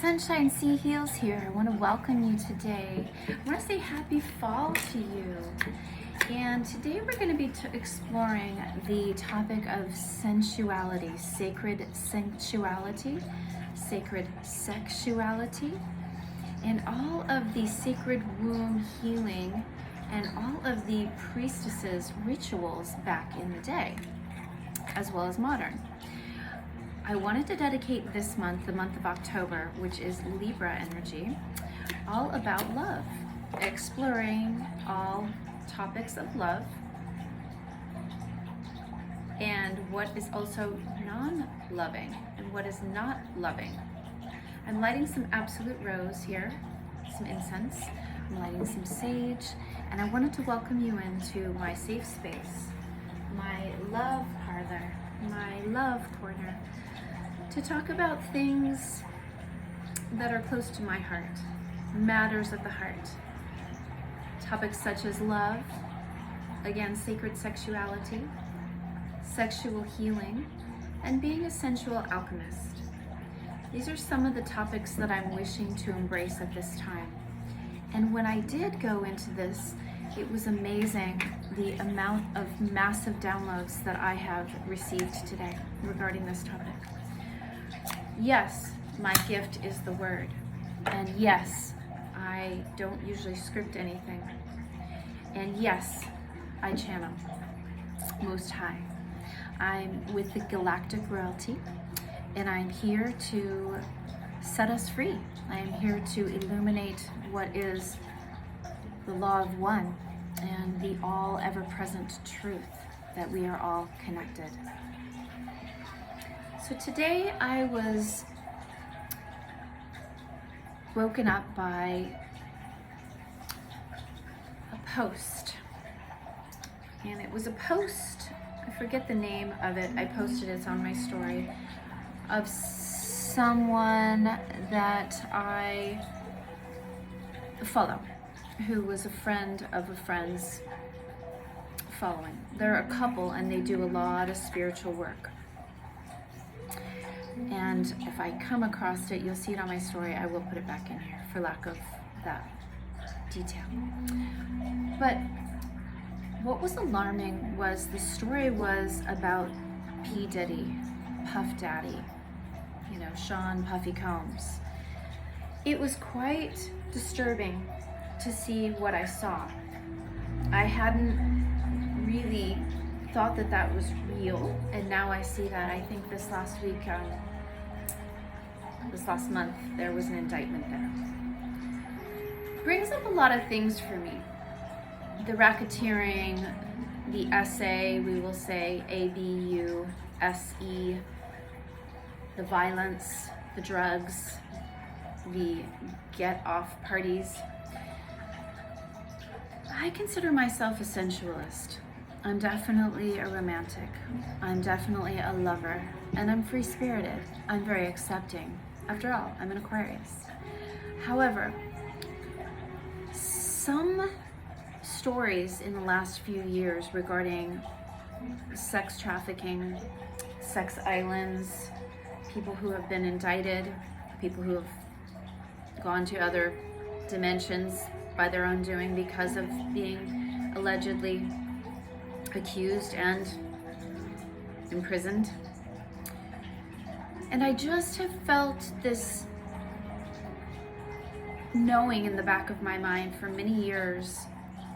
Sunshine Sea Heals here. I want to welcome you today. I want to say happy fall to you. And today we're going to be exploring the topic of sensuality, sacred sensuality, sacred sexuality, and all of the sacred womb healing and all of the priestesses rituals back in the day, as well as modern. I wanted to dedicate this month, the month of October, which is Libra energy, all about love, exploring all topics of love and what is also non-loving and what is not loving. I'm lighting some absolute rose here, some incense, I'm lighting some sage, and I wanted to welcome you into my safe space, my love parlor, my love corner, to talk about things that are close to my heart, matters of the heart. Topics such as love, again, sacred sexuality, sexual healing, and being a sensual alchemist. These are some of the topics that I'm wishing to embrace at this time. And when I did go into this, it was amazing the amount of massive downloads that I have received today regarding this topic. Yes, my gift is the word. And yes, I don't usually script anything. And yes, I channel Most High. I'm with the Galactic Royalty, and I'm here to set us free. I am here to illuminate what is the law of one and the all ever-present truth that we are all connected. So today I was woken up by a post, and it was a post, I forget the name of it, I posted it on my story, of someone that I follow, who was a friend of a friend's following. They're a couple and they do a lot of spiritual work. And if I come across it, you'll see it on my story. I will put it back in here for lack of that detail. But what was alarming was the story was about P. Diddy, Puff Daddy, Sean Puffy Combs. It was quite disturbing to see what I saw. I hadn't really thought that that was real, and now I see that. I think this last month, there was an indictment there. Brings up a lot of things for me. The racketeering, the SA, we will say ABUSE, the violence, the drugs, the get-off parties. I consider myself a sensualist. I'm definitely a romantic. I'm definitely a lover, and I'm free-spirited. I'm very accepting. After all, I'm an Aquarius. However, some stories in the last few years regarding sex trafficking, sex islands, people who have been indicted, people who have gone to other dimensions by their own doing because of being allegedly accused and imprisoned. And I just have felt this knowing in the back of my mind for many years,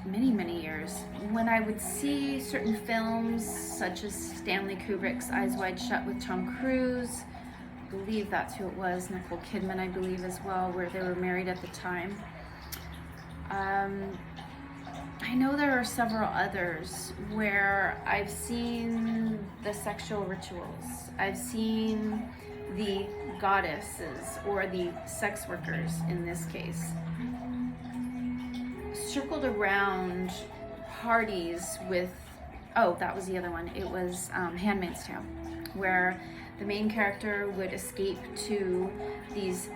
many years, when I would see certain films such as Stanley Kubrick's Eyes Wide Shut with Tom Cruise, I believe that's who it was, Nicole Kidman I believe as well, where they were married at the time. I know there are several others where I've seen the sexual rituals. I've seen the goddesses, or the sex workers in this case, circled around parties with, that was the other one. It was Handmaid's Tale, where the main character would escape to these,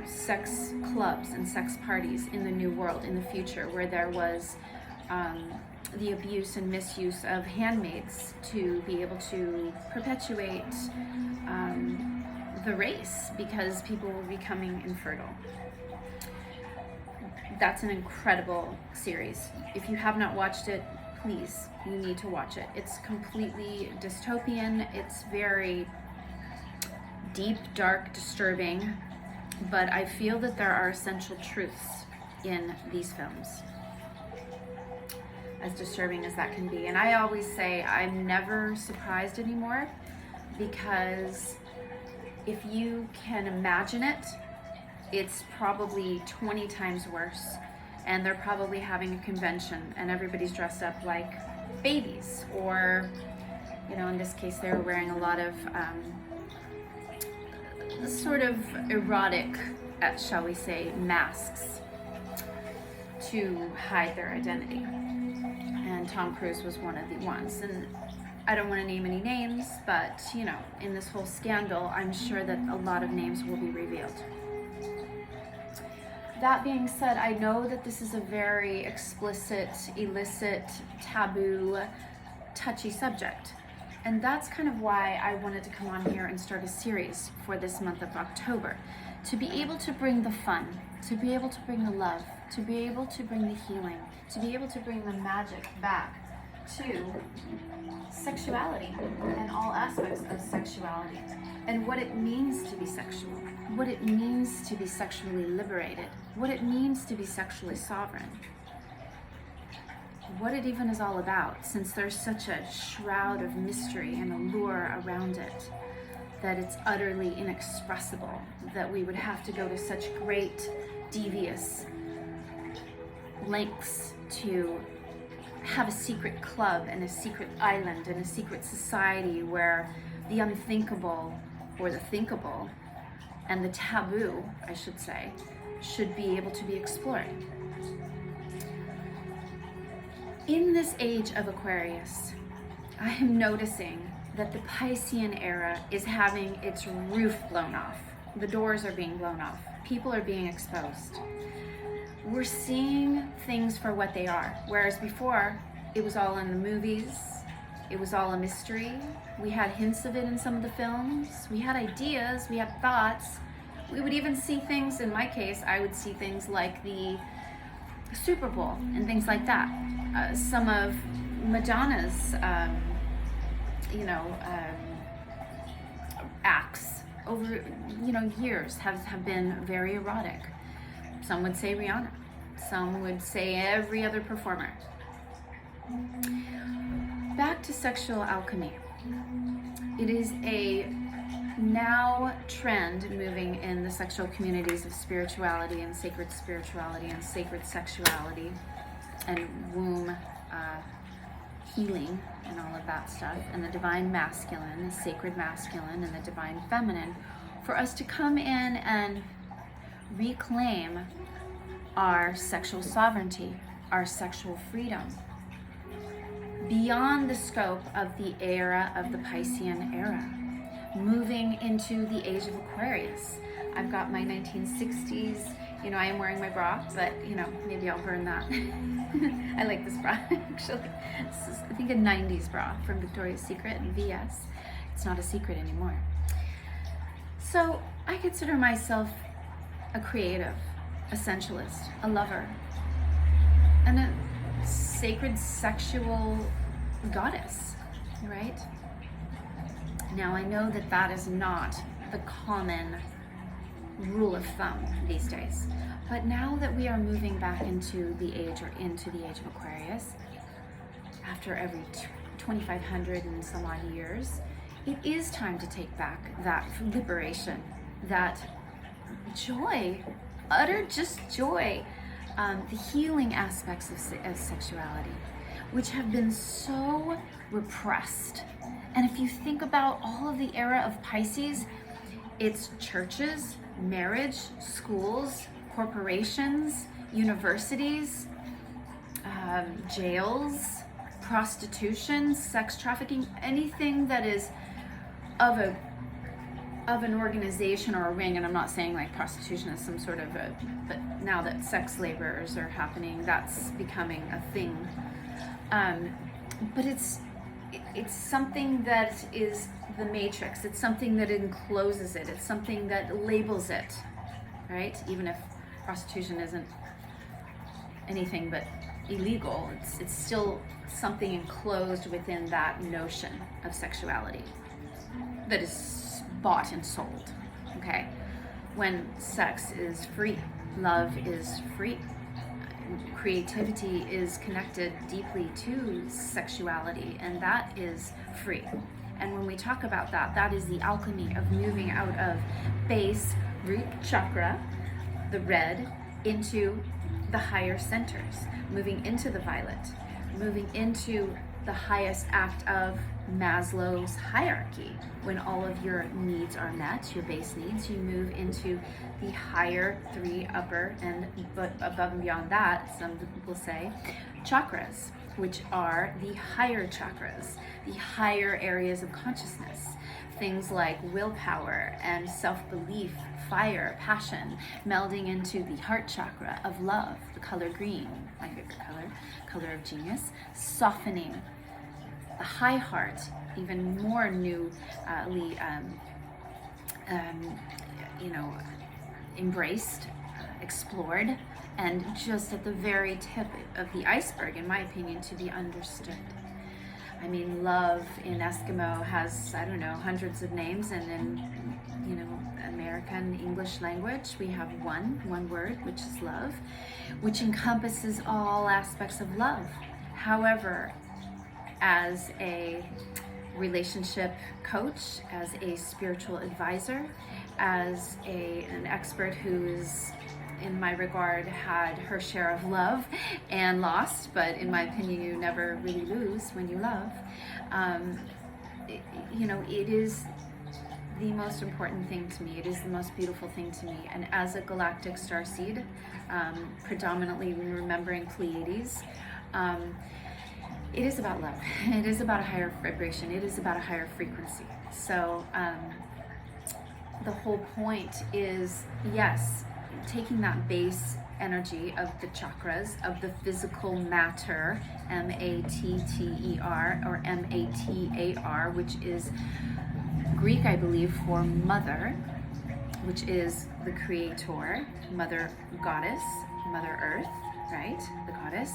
sex clubs and sex parties in the new world, in the future, where there was the abuse and misuse of handmaids to be able to perpetuate the race because people were becoming infertile. That's an incredible series. If you have not watched it, please, you need to watch it. It's completely dystopian. It's very deep, dark, disturbing, but I feel that there are essential truths in these films, as disturbing as that can be. And I always say I'm never surprised anymore, because if you can imagine it, it's probably 20 times worse, and they're probably having a convention and everybody's dressed up like babies, or, you know, in this case they were wearing a lot of sort of erotic, shall we say, masks to hide their identity. And Tom Cruise was one of the ones. And I don't want to name any names, but, you know, in this whole scandal, I'm sure that a lot of names will be revealed. That being said, I know that this is a very explicit, illicit, taboo, touchy subject. And that's kind of why I wanted to come on here and start a series for this month of October. To be able to bring the fun, to be able to bring the love, to be able to bring the healing, to be able to bring the magic back to sexuality and all aspects of sexuality, and what it means to be sexual, what it means to be sexually liberated, what it means to be sexually sovereign, what it even is all about, since there's such a shroud of mystery and allure around it that it's utterly inexpressible, that we would have to go to such great, devious lengths to have a secret club and a secret island and a secret society where the unthinkable, or the thinkable, and the taboo, I should say, should be able to be explored. In this age of Aquarius, I am noticing that the Piscean era is having its roof blown off. The doors are being blown off. People are being exposed. We're seeing things for what they are, whereas before, it was all in the movies, it was all a mystery. We had hints of it in some of the films. We had ideas, we had thoughts. We would even see things, in my case, I would see things like the Super Bowl and things like that. Some of Madonna's, acts over, years have been very erotic. Some would say Rihanna. Some would say every other performer. Back to sexual alchemy. It is a now trend moving in the sexual communities of spirituality and sacred sexuality and womb healing and all of that stuff, and the divine masculine, the sacred masculine, and the divine feminine, for us to come in and reclaim our sexual sovereignty, our sexual freedom, beyond the scope of the era of the Piscean era, moving into the age of Aquarius. I've got my 1960s, I am wearing my bra, but maybe I'll burn that. I like this bra, actually. This is, I think, a 90s bra from Victoria's Secret and VS. It's not a secret anymore. So I consider myself a creative, a sensualist, a lover, and a sacred sexual goddess, right? Now I know that that is not the common rule of thumb these days, but now that we are moving back into the age of Aquarius, after every 2,500 and some odd years, it is time to take back that liberation, that joy, utter just joy, the healing aspects of sexuality, which have been so repressed. And if you think about all of the era of Pisces, it's churches, marriage, schools, corporations, universities, jails, prostitution, sex trafficking, anything that is of an organization or a ring. And I'm not saying like prostitution is some sort of but now that sex laborers are happening, that's becoming a thing. But it's it's something that is the matrix. It's something that encloses it. It's something that labels it, right? Even if prostitution isn't anything but illegal, it's still something enclosed within that notion of sexuality that is bought and sold, okay? When sex is free, love is free, creativity is connected deeply to sexuality, and that is free. And when we talk about that, that is the alchemy of moving out of base root chakra, the red, into the higher centers, moving into the violet, moving into the highest act of Maslow's hierarchy. When all of your needs are met, your base needs, you move into the higher three upper, and but above and beyond that, some people say, chakras, which are the higher chakras, the higher areas of consciousness. Things like willpower and self-belief, fire, passion, melding into the heart chakra of love, the color green, my favorite color, color of genius, softening the high heart, even more newly, embraced, explored, and just at the very tip of the iceberg, in my opinion, to be understood. I mean, love in Eskimo has, I don't know, hundreds of names, and in, American English language, we have one word, which is love, which encompasses all aspects of love. However, as a relationship coach, as a spiritual advisor, as an expert who's, in my regard, had her share of love and lost, but in my opinion, you never really lose when you love. It is the most important thing to me. It is the most beautiful thing to me. And as a galactic starseed, predominantly remembering Pleiades, it is about love. It is about a higher vibration. It is about a higher frequency. So the whole point is, yes, taking that base energy of the chakras, of the physical matter, M-A-T-T-E-R or M-A-T-A-R, which is Greek, I believe, for mother, which is the creator, mother goddess, mother earth, right? The goddess.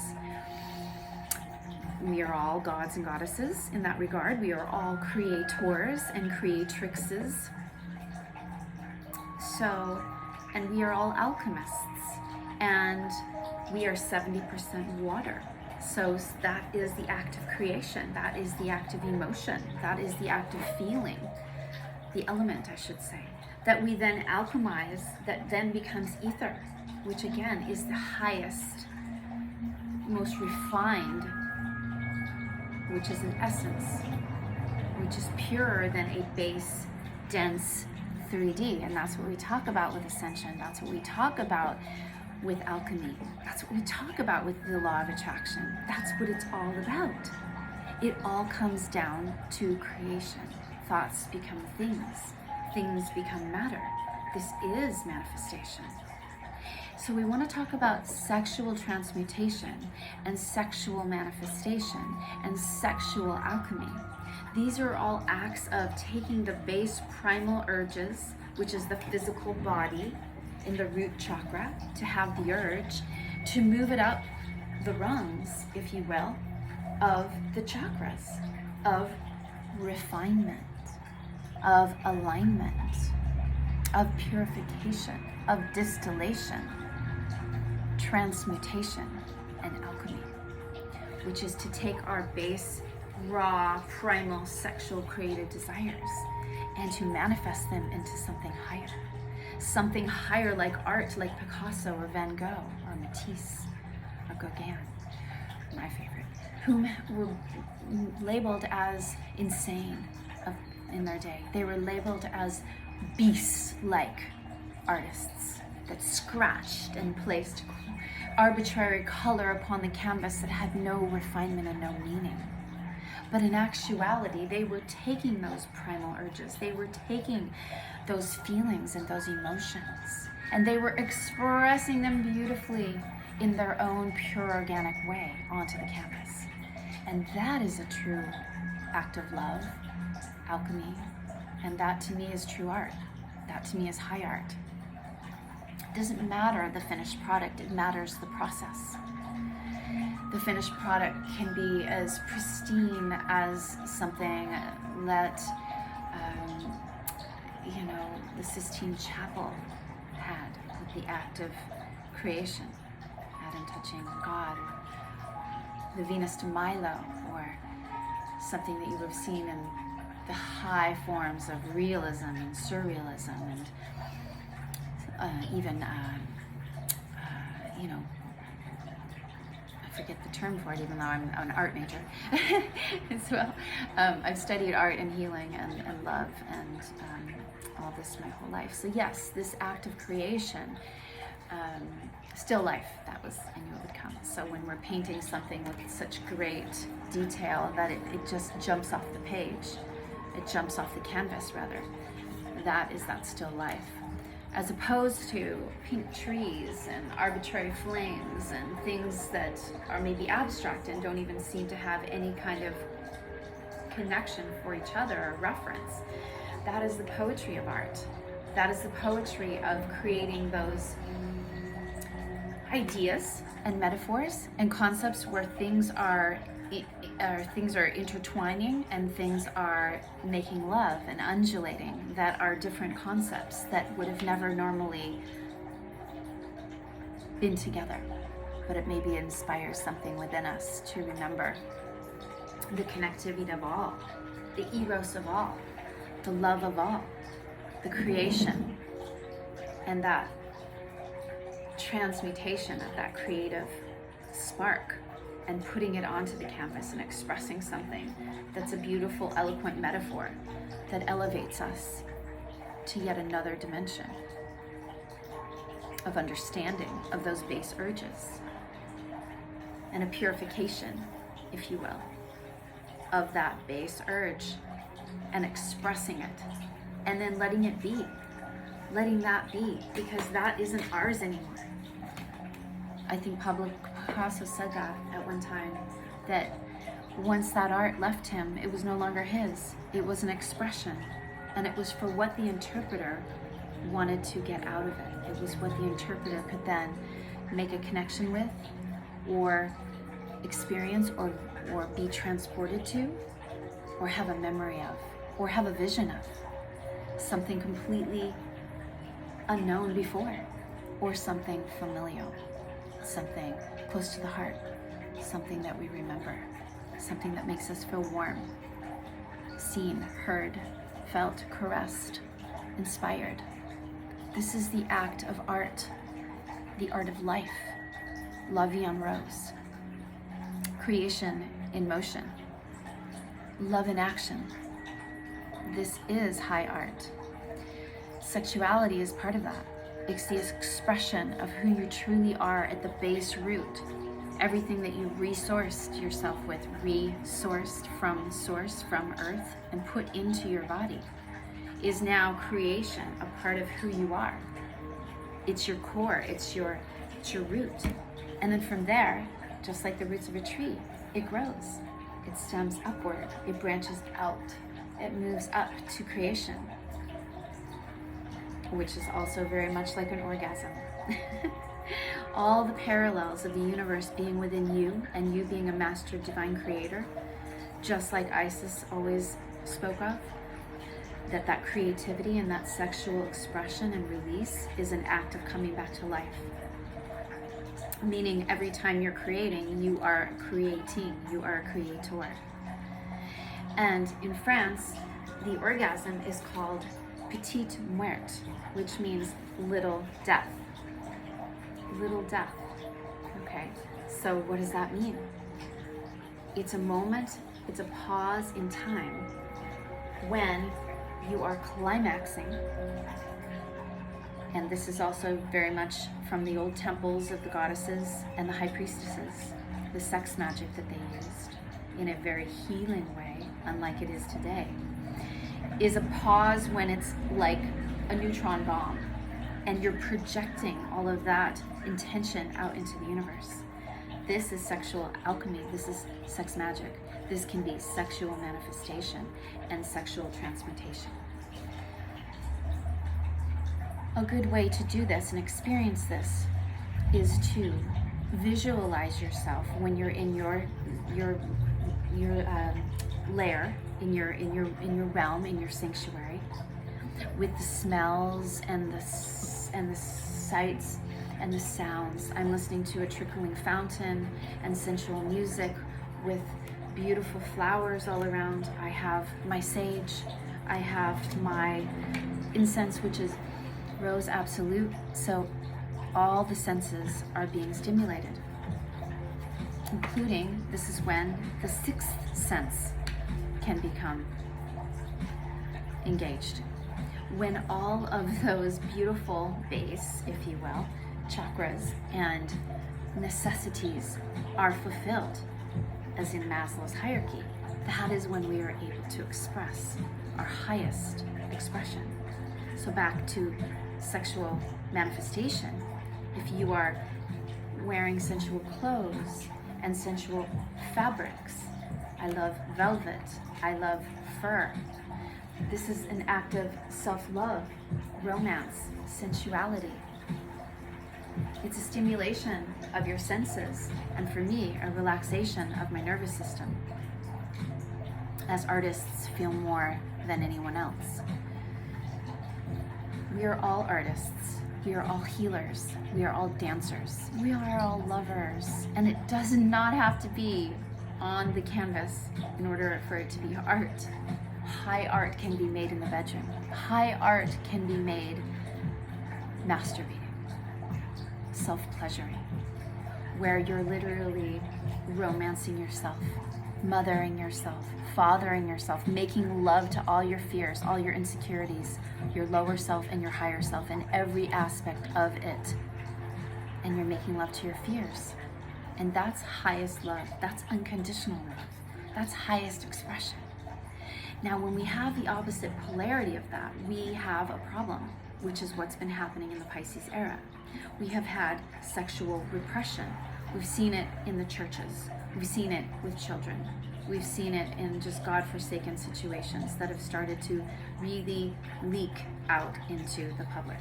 We are all gods and goddesses in that regard. We are all creators and creatrixes. So, and we are all alchemists, and we are 70% water. So that is the act of creation. That is the act of emotion. That is the act of feeling. The element, I should say, that we then alchemize, that then becomes ether, which again is the highest, most refined, which is an essence, which is purer than a base, dense 3D. And that's what we talk about with ascension. That's what we talk about with alchemy. That's what we talk about with the law of attraction. That's what it's all about. It all comes down to creation. Thoughts become things. Things become matter. This is manifestation. So we want to talk about sexual transmutation and sexual manifestation and sexual alchemy. These are all acts of taking the base primal urges, which is the physical body in the root chakra, to have the urge, to move it up the rungs, if you will, of the chakras, of refinement, of alignment, of purification, of distillation, transmutation, and alchemy, which is to take our base, raw, primal, sexual, creative desires and to manifest them into something higher. Something higher, like art, like Picasso or Van Gogh or Matisse or Gauguin, my favorite, whom were labeled as insane in their day. They were labeled as beast-like artists that scratched and placed arbitrary color upon the canvas that had no refinement and no meaning. But in actuality, they were taking those primal urges, they were taking those feelings and those emotions, and they were expressing them beautifully in their own pure organic way onto the canvas. And that is a true act of love, alchemy, and that to me is true art. That to me is high art. It doesn't matter the finished product, it matters the process. The finished product can be as pristine as something that, the Sistine Chapel had with the act of creation, Adam touching God, or the Venus de Milo, or something that you would have seen in the high forms of realism and surrealism, and even, I forget the term for it, even though I'm an art major as well. I've studied art and healing and love and all this my whole life. So yes, this act of creation, still life, that was, I knew it would come. So when we're painting something with such great detail that it just jumps off the page, it jumps off the canvas rather, that still life. As opposed to pink trees and arbitrary flames and things that are maybe abstract and don't even seem to have any kind of connection for each other or reference. That is the poetry of art. That is the poetry of creating those ideas and metaphors and concepts where things are intertwining and things are making love and undulating, that are different concepts that would have never normally been together. But it maybe inspires something within us to remember the connectivity of all, the eros of all, the love of all, the creation, and that transmutation of that creative spark and putting it onto the canvas and expressing something that's a beautiful, eloquent metaphor that elevates us to yet another dimension of understanding of those base urges and a purification, if you will, of that base urge and expressing it and then letting it be, letting that be, because that isn't ours anymore. I think Pablo Picasso said that at one time, that once that art left him, it was no longer his. It was an expression, and it was for what the interpreter wanted to get out of it. It was what the interpreter could then make a connection with, or experience, or be transported to, or have a memory of, or have a vision of. Something completely unknown before, or something familial. Something close to the heart, something that we remember, something that makes us feel warm, seen, heard, felt, caressed, inspired. This is the act of art, the art of life, la vie en rose, creation in motion, love in action. This is high art. Sexuality is part of that. It's the expression of who you truly are at the base root. Everything that you resourced yourself with, resourced from source, from earth, and put into your body, is now creation, a part of who you are. It's your core, it's your root. And then from there, just like the roots of a tree, it grows. It stems upward, it branches out, it moves up to creation, which is also very much like an orgasm. All the parallels of the universe being within you and you being a master divine creator, just like Isis always spoke of, that creativity and that sexual expression and release is an act of coming back to life. Meaning every time you're creating, you are creating, you are a creator. And in France, the orgasm is called petite mort, which means little death. Little death. Okay, so what does that mean? It's a moment, it's a pause in time when you are climaxing. And this is also very much from the old temples of the goddesses and the high priestesses, the sex magic that they used in a very healing way, unlike it is today, is a pause when it's like a neutron bomb and you're projecting all of that intention out into the universe. This is sexual alchemy. This is sex magic. This can be sexual manifestation and sexual transmutation. A good way to do this and experience this is to visualize yourself when you're in your lair, in your realm, in your sanctuary, with the smells and the sights and the sounds. I'm listening to a trickling fountain and sensual music with beautiful flowers all around. I have my sage, I have my incense, which is rose absolute. So all the senses are being stimulated, including, this is when the sixth sense can become engaged. When all of those beautiful base, if you will, chakras and necessities are fulfilled, as in Maslow's hierarchy, that is when we are able to express our highest expression. So back to sexual manifestation, if you are wearing sensual clothes and sensual fabrics, I love velvet, I love fur. This is an act of self-love, romance, sensuality. It's a stimulation of your senses, and for me, a relaxation of my nervous system. As artists feel more than anyone else. We are all artists. We are all healers. We are all dancers. We are all lovers. And it does not have to be on the canvas in order for it to be art. High art can be made in the bedroom. High art can be made masturbating, self-pleasuring, where you're literally romancing yourself, mothering yourself, fathering yourself, making love to all your fears, all your insecurities, your lower self and your higher self, and every aspect of it. And you're making love to your fears. And that's highest love. That's unconditional love. That's highest expression. Now, when we have the opposite polarity of that, we have a problem, which is what's been happening in the Pisces era. We have had sexual repression. We've seen it in the churches. We've seen it with children. We've seen it in just God-forsaken situations that have started to really leak out into the public.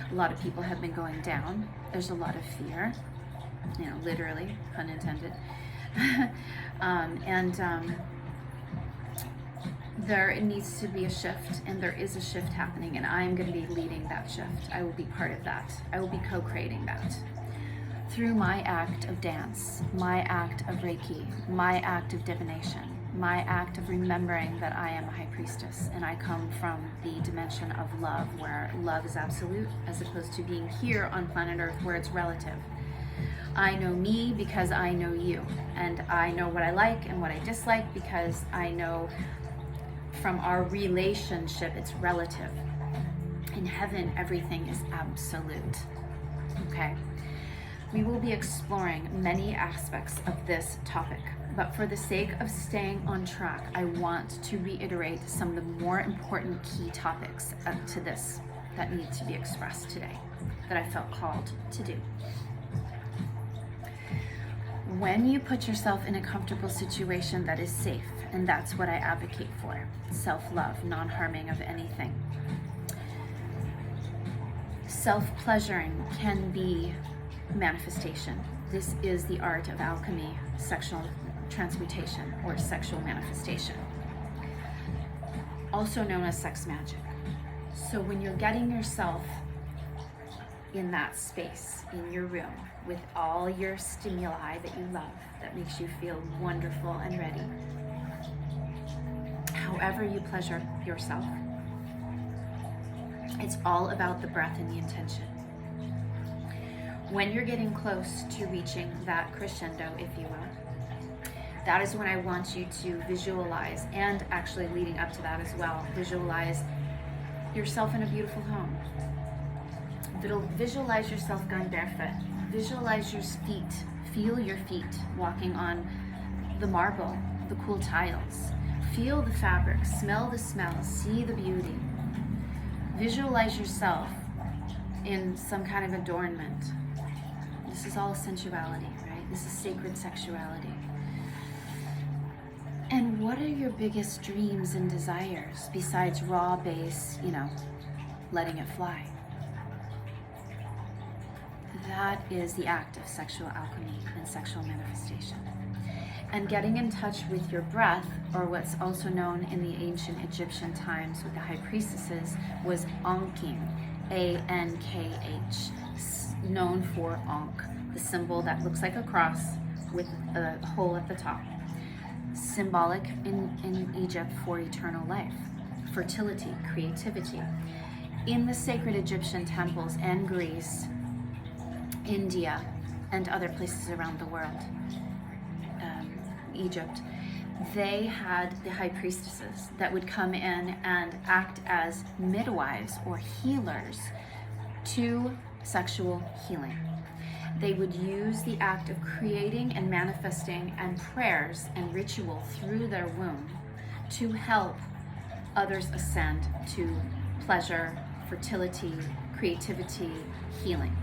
A lot of people have been going down. There's a lot of fear, literally, pun intended. There needs to be a shift, and there is a shift happening, and I'm going to be leading that shift. I will be part of that. I will be co-creating that. Through my act of dance, my act of Reiki, my act of divination, my act of remembering that I am a high priestess, and I come from the dimension of love, where love is absolute, as opposed to being here on planet Earth where it's relative. I know me because I know you, and I know what I like and what I dislike because I know from our relationship it's relative. In heaven, everything is absolute. Okay? We will be exploring many aspects of this topic, but for the sake of staying on track, I want to reiterate some of the more important key topics to this that need to be expressed today, that I felt called to do. When you put yourself in a comfortable situation that is safe, and that's what I advocate for, self-love, non-harming of anything. Self-pleasuring can be manifestation. This is the art of alchemy, sexual transmutation, or sexual manifestation, also known as sex magic. So when you're getting yourself in that space, in your room, with all your stimuli that you love, that makes you feel wonderful and ready, however you pleasure yourself, it's all about the breath and the intention. When you're getting close to reaching that crescendo, if you will, that is when I want you to visualize, and actually leading up to that as well, visualize yourself in a beautiful home. Visualize yourself going barefoot. Visualize your feet. Feel your feet walking on the marble, the cool tiles. Feel the fabric, smell the smell, see the beauty. Visualize yourself in some kind of adornment. This is all sensuality, right? This is sacred sexuality. And what are your biggest dreams and desires besides raw base, letting it fly? That is the act of sexual alchemy and sexual manifestation. And getting in touch with your breath, or what's also known in the ancient Egyptian times with the high priestesses, was Ankhing, A-N-K-H, known for Ankh, the symbol that looks like a cross with a hole at the top. Symbolic in Egypt for eternal life, fertility, creativity. In the sacred Egyptian temples and Greece, India, and other places around the world, Egypt, they had the high priestesses that would come in and act as midwives or healers to sexual healing. They would use the act of creating and manifesting and prayers and ritual through their womb to help others ascend to pleasure, fertility, creativity, healing.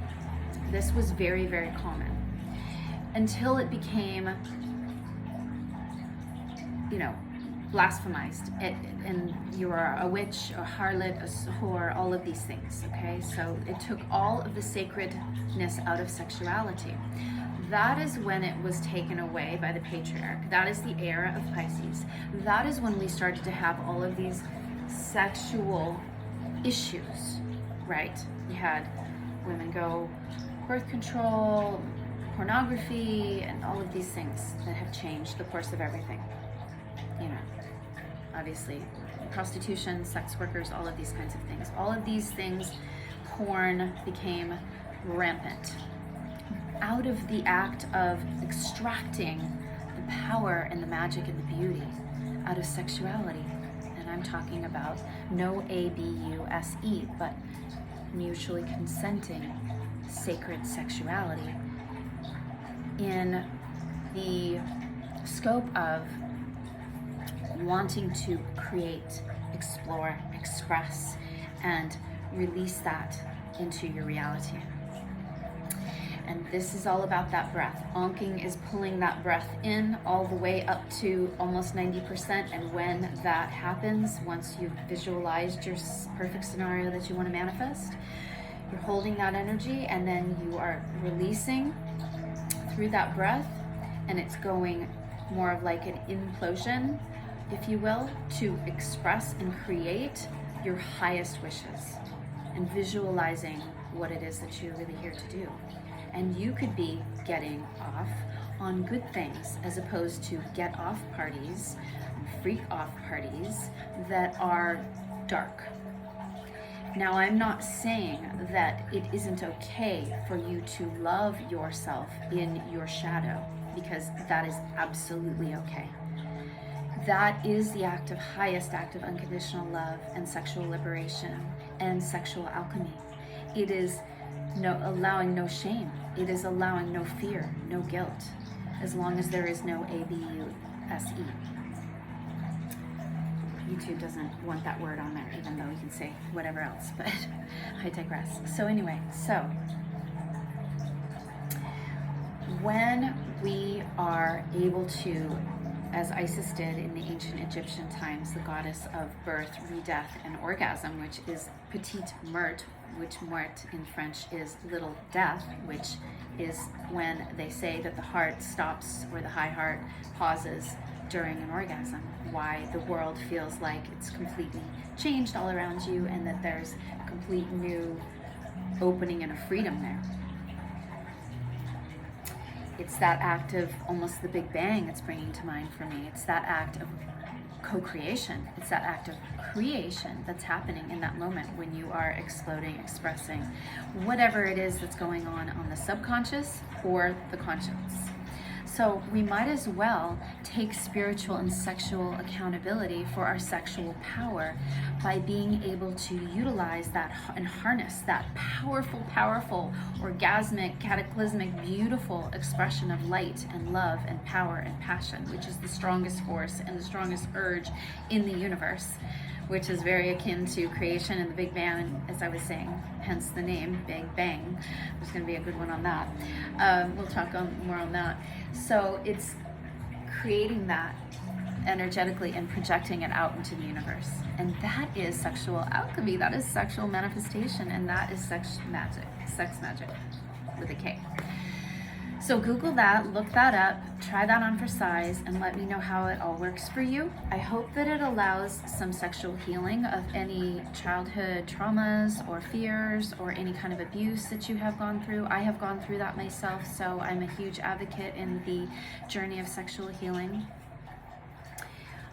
This was very, very common until it became, blasphemized. And you are a witch, a harlot, a whore, all of these things, okay? So it took all of the sacredness out of sexuality. That is when it was taken away by the patriarch. That is the era of Pisces. That is when we started to have all of these sexual issues, right? You had women go birth control, pornography, and all of these things that have changed the course of everything. Obviously, prostitution, sex workers, all of these kinds of things. All of these things, porn became rampant. Out of the act of extracting the power and the magic and the beauty out of sexuality. And I'm talking about no abuse, but mutually consenting sacred sexuality in the scope of wanting to create, explore, express, and release that into your reality. And this is all about that breath. Ankhing is pulling that breath in all the way up to almost 90%. And when that happens, once you've visualized your perfect scenario that you want to manifest, you're holding that energy and then you are releasing through that breath, and it's going more of like an implosion, if you will, to express and create your highest wishes and visualizing what it is that you're really here to do. And you could be getting off on good things as opposed to get off parties, freak off parties that are dark. Now, I'm not saying that it isn't okay for you to love yourself in your shadow, because that is absolutely okay. That is the highest act of unconditional love and sexual liberation and sexual alchemy. It is allowing no shame. It is allowing no fear, no guilt, as long as there is no abuse. YouTube doesn't want that word on there, even though you can say whatever else, but I digress. So anyway, when we are able to, as Isis did in the ancient Egyptian times, the goddess of birth, re-death, and orgasm, which is petite meurtre, which meurtre in French is little death, which is when they say that the heart stops, or the high heart pauses during an orgasm, why the world feels like it's completely changed all around you and that there's a complete new opening and a freedom there. It's that act of almost the Big Bang that's bringing to mind for me. It's that act of co-creation. It's that act of creation that's happening in that moment when you are exploding, expressing whatever it is that's going on the subconscious or the conscious. So we might as well take spiritual and sexual accountability for our sexual power by being able to utilize that and harness that powerful, orgasmic, cataclysmic, beautiful expression of light and love and power and passion, which is the strongest force and the strongest urge in the universe, which is very akin to creation and the Big Bang, as I was saying, hence the name, Big Bang. There's going to be a good one on that. We'll talk more on that. So it's creating that energetically and projecting it out into the universe. And that is sexual alchemy. That is sexual manifestation, and that is sex magic with a K. So Google that, look that up, try that on for size, and let me know how it all works for you. I hope that it allows some sexual healing of any childhood traumas or fears or any kind of abuse that you have gone through. I have gone through that myself, so I'm a huge advocate in the journey of sexual healing.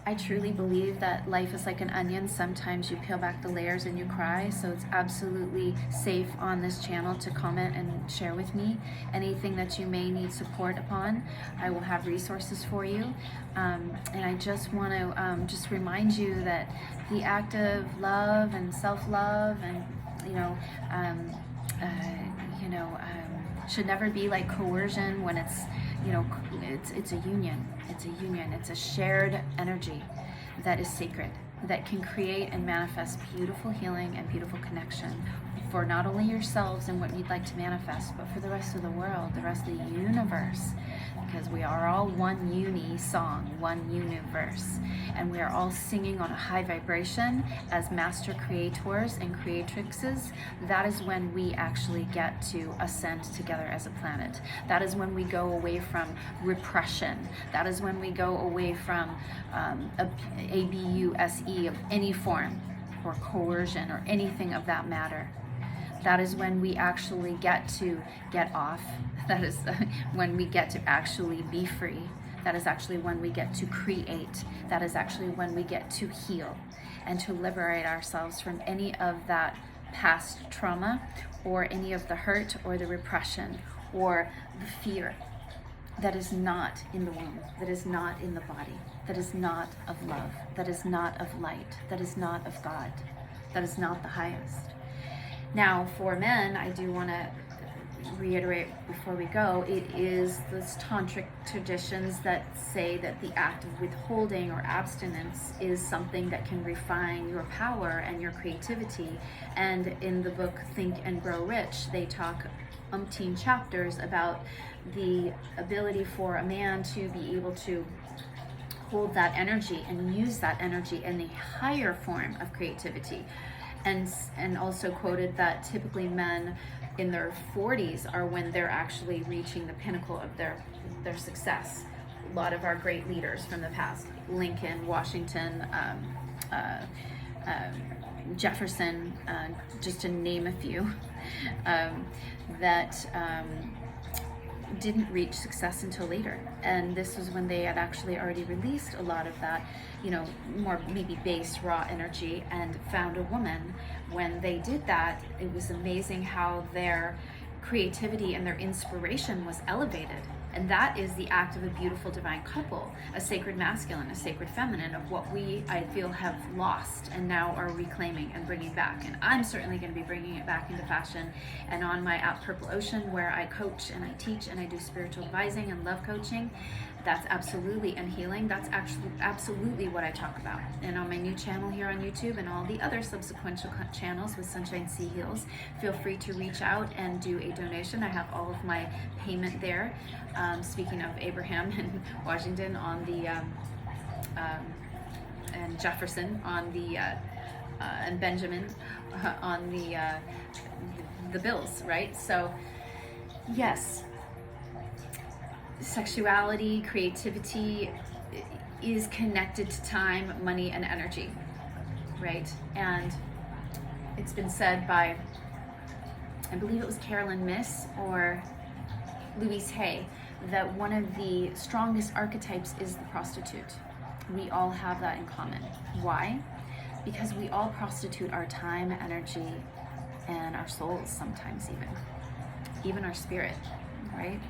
I truly believe that life is like an onion. Sometimes you peel back the layers and you cry, so it's absolutely safe on this channel to comment and share with me anything that you may need support upon. I will have resources for you. And I just want to just remind you that the act of love and self-love and, should never be like coercion when it's, it's a union. It's a union. It's a shared energy that is sacred, that can create and manifest beautiful healing and beautiful connection for not only yourselves and what you'd like to manifest, but for the rest of the world, the rest of the universe, because we are all one uni-song, one universe, and we are all singing on a high vibration as master creators and creatrixes. That is when we actually get to ascend together as a planet. That is when we go away from repression. That is when we go away from abuse of any form, or coercion, or anything of that matter. That is when we actually get to get off. That is when we get to actually be free. That is actually when we get to create. That is actually when we get to heal and to liberate ourselves from any of that past trauma or any of the hurt or the repression or the fear that is not in the womb, that is not in the body, that is not of love, that is not of light, that is not of God, that is not the highest. Now, for men, I do want to reiterate before we go, it is those tantric traditions that say that the act of withholding or abstinence is something that can refine your power and your creativity. And in the book Think and Grow Rich, they talk umpteen chapters about the ability for a man to be able to hold that energy and use that energy in a higher form of creativity. And also quoted that typically men in their 40s are when they're actually reaching the pinnacle of their success. A lot of our great leaders from the past, Lincoln, Washington, Jefferson, just to name a few, that didn't reach success until later. And this was when they had actually already released a lot of that, more maybe base, raw energy, and found a woman. When they did that, it was amazing how their creativity and their inspiration was elevated. And that is the act of a beautiful divine couple, a sacred masculine, a sacred feminine, of what we, I feel, have lost and now are reclaiming and bringing back. And I'm certainly going to be bringing it back into fashion. And on my app Purple Ocean, where I coach and I teach and I do spiritual advising and love coaching, that's absolutely, and healing, that's actually absolutely what I talk about. And on my new channel here on YouTube and all the other subsequent channels with Sunshine Sea Heals, feel free to reach out and do a donation. I have all of my payment there. Speaking of Abraham and Washington on the, and Jefferson on the, and Benjamin on the bills, right? So, yes. Sexuality, creativity is connected to time, money, and energy, right? And it's been said by, I believe it was Carolyn Miss or Louise Hay, that one of the strongest archetypes is the prostitute. We all have that in common. Why? Because we all prostitute our time, energy, and our souls sometimes even our spirit, right?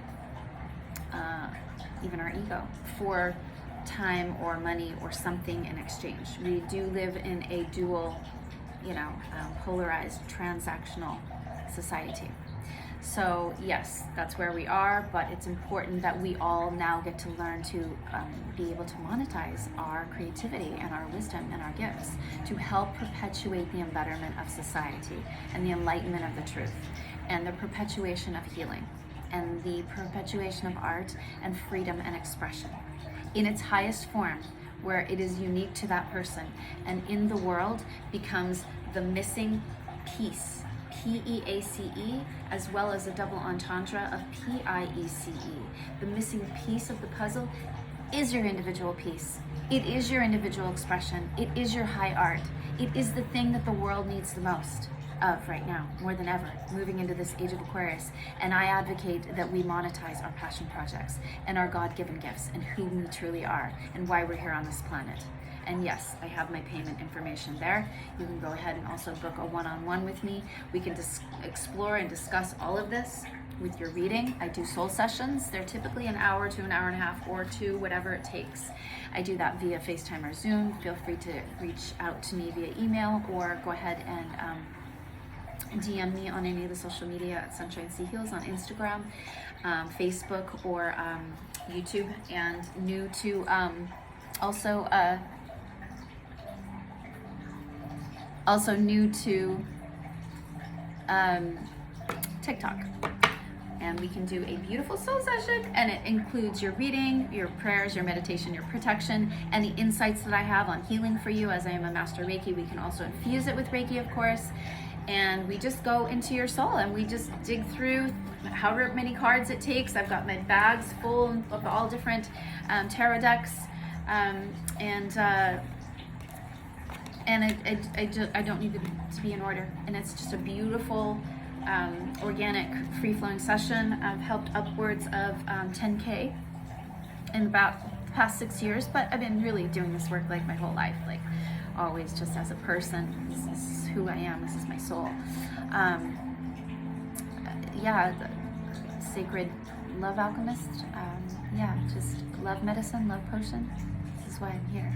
Even our ego, for time or money or something in exchange. We do live in a dual, polarized, transactional society. So yes, that's where we are, but it's important that we all now get to learn to be able to monetize our creativity and our wisdom and our gifts to help perpetuate the embetterment of society and the enlightenment of the truth and the perpetuation of healing and the perpetuation of art and freedom and expression in its highest form, where it is unique to that person, and in the world becomes the missing piece, P-E-A-C-E, as well as a double entendre of P-I-E-C-E. The missing piece of the puzzle is your individual piece. It is your individual expression. It is your high art. It is the thing that the world needs the most of right now, more than ever, moving into this age of Aquarius. And I advocate that we monetize our passion projects and our God-given gifts and who we truly are and why we're here on this planet. And yes, I have my payment information there. You can go ahead and also book a one-on-one with me. We can explore and discuss all of this with your reading. I do soul sessions. They're typically an hour to an hour and a half or two, whatever it takes. I do that via FaceTime or Zoom. Feel free to reach out to me via email or go ahead and DM me on any of the social media at Sunshine Sea Heals on Instagram, Facebook, or YouTube. And new to also new to TikTok. And we can do a beautiful soul session, and it includes your reading, your prayers, your meditation, your protection, and the insights that I have on healing for you. As I am a master Reiki, we can also infuse it with Reiki, of course. And we just go into your soul and we just dig through however many cards it takes. I've got my bags full of all different tarot decks, and I don't need to be in order. And it's just a beautiful, organic, free-flowing session. I've helped upwards of 10K in about the past 6 years, but I've been really doing this work like my whole life, like always just as a person. This is who I am. This is my soul. Yeah, the sacred love alchemist. Just love medicine, love potion. This is why I'm here.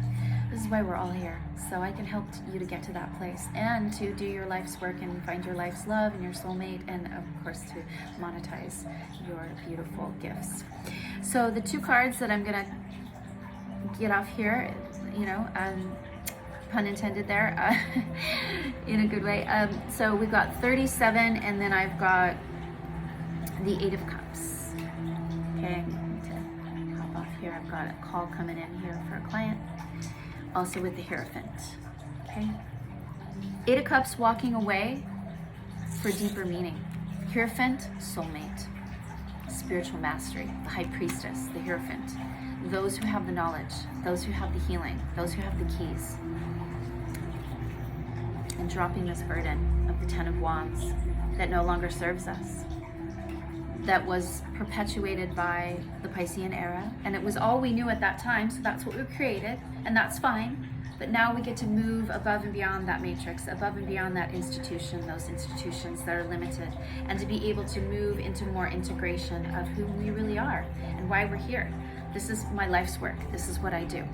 This is why we're all here. So I can help you to get to that place and to do your life's work and find your life's love and your soulmate, and of course to monetize your beautiful gifts. So the two cards that I'm gonna get off here, pun intended there, in a good way. So we've got 37, and then I've got the 8 of Cups. Okay, I'm going to hop off here. I've got a call coming in here for a client. Also with the Hierophant. Okay, 8 of Cups, walking away for deeper meaning. Hierophant, soulmate. Spiritual mastery, the High Priestess, the Hierophant. Those who have the knowledge, those who have the healing, those who have the keys. And dropping this burden of the 10 of Wands that no longer serves us, that was perpetuated by the Piscean era, and it was all we knew at that time, so that's what we created, and that's fine. But now we get to move above and beyond that matrix, above and beyond that institution, those institutions that are limited, and to be able to move into more integration of who we really are and why we're here. This is my life's work. This is what I do.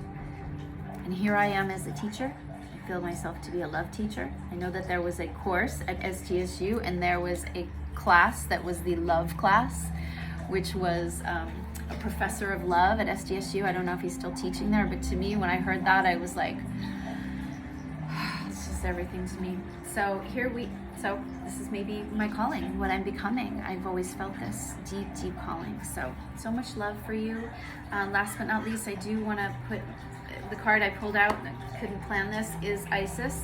And here I am as a teacher. I feel myself to be a love teacher. I know that there was a course at STSU, and there was a class that was the love class, which was a professor of love at SDSU. I don't know if he's still teaching there, but to me, when I heard that, I was like, it's just everything to me. So so this is maybe my calling, what I'm becoming. I've always felt this deep, deep calling. So much love for you. Last but not least, I do want to put the card I pulled out, I couldn't plan this, is Isis.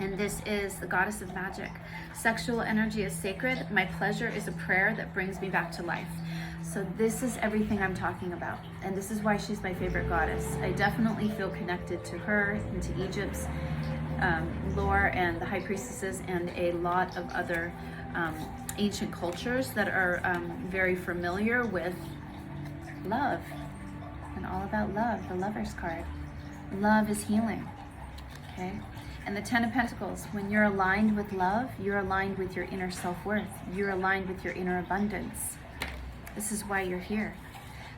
And this is the goddess of magic. Sexual energy is sacred. My pleasure is a prayer that brings me back to life. So this is everything I'm talking about. And this is why she's my favorite goddess. I definitely feel connected to her and to Egypt's lore and the high priestesses and a lot of other ancient cultures that are very familiar with love and all about love, the Lover's card. Love is healing, okay? And the 10 of Pentacles, when you're aligned with love, you're aligned with your inner self-worth. You're aligned with your inner abundance. This is why you're here.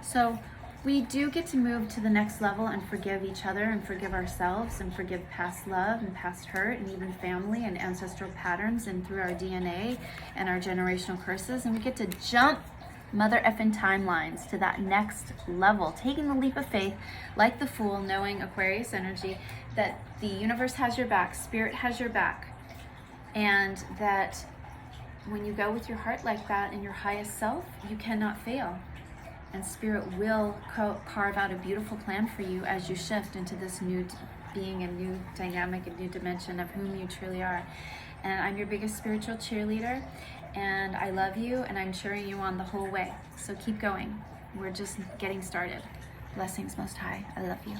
So we do get to move to the next level and forgive each other and forgive ourselves and forgive past love and past hurt and even family and ancestral patterns and through our DNA and our generational curses. And we get to jump mother effing timelines to that next level, taking the leap of faith like the Fool, knowing Aquarius energy, that the universe has your back, spirit has your back, and that when you go with your heart like that and your highest self, you cannot fail. And Spirit will carve out a beautiful plan for you as you shift into this new being, a new dynamic, a new dimension of whom you truly are. And I'm your biggest spiritual cheerleader, and I love you, and I'm cheering you on the whole way. So keep going. We're just getting started. Blessings, Most High. I love you.